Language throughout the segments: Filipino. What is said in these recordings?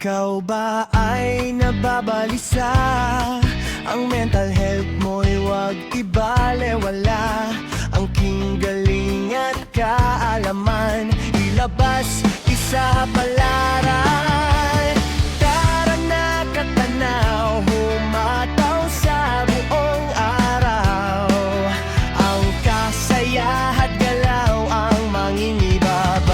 Ikaw ba ay nababalisa? Ang mental health mo'y huwag ibalewala. Ang galing at kaalaman ilabas, isa palaran. Tara na katanaw, humataw sa buong araw. Ang kasaya at galaw ang manginibabaw.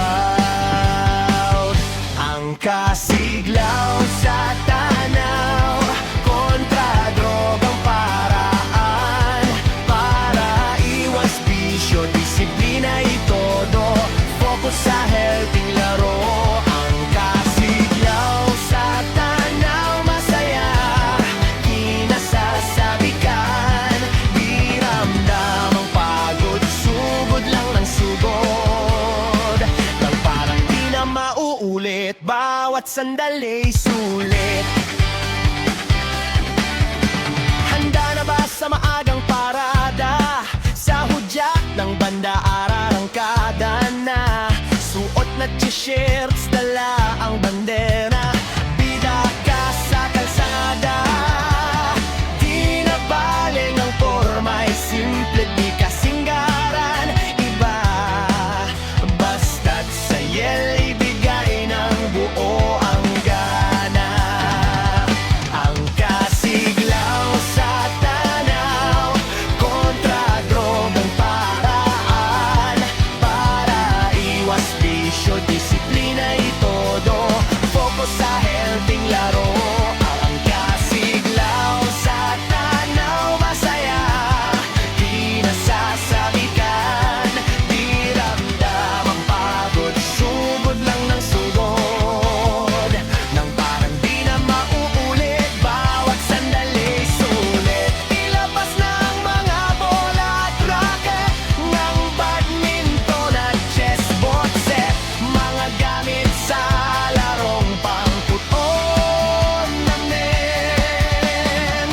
Ang kasiglaw sa tanaw, kontra drogang paraan. Para iwas bisyo, disiplina itodo, focus sa healthy laro. Ang kasiglaw sa tanaw, masaya, kinasasabikan. Di ramdam ang pagod, sugod lang ng sugod. Nang parang di na mauulit, bawat sandali sulit. Handa na ba sa maagang parada? Sa hudyat ng banda, ararangkada na. Suot na t-shirts, dala ang bandera. Bida ka sa kalsada. Di na baling ang forma'y simple, di kasinggaran. Iba, basta't sayel, ibigay ng buo ang gana. Ang kasiglaw sa tanaw, kontra drogang paraan. Para iwas bisyo, disiplina itodo, focus sa healthy laro. Ang kasiglaw sa tanaw, masaya, kinasasabikan. Di ramdam ang pagod, sugod lang ng sugod. Nang parang di na mauulit, bawat sandali sulit. Ilabas na ang mga bola at racket, ng badminton at chessboard set. Mga gamit sa larong pangputon namin.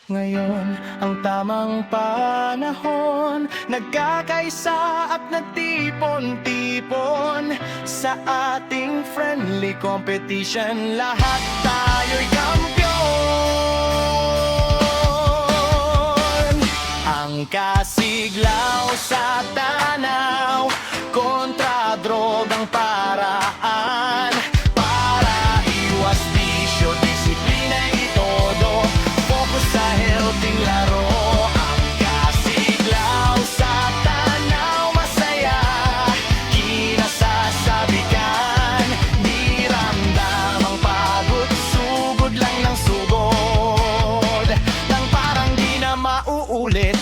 Ngayon ang tamang panahon, nagkakaisa at nagtipon-tipon. Sa ating friendly competition, lahat tayo'y kampiyon. Ang kasiglaw sa tanaw, kontra drogang paraan. Para iwas bisyo, disiplina itodo, focus sa healthy laro. Ang kasiglaw sa tanaw, masaya, kinasasabikan. Di ramdam ang pagod, sugod lang ng sugod. Nang parang di na mauulit,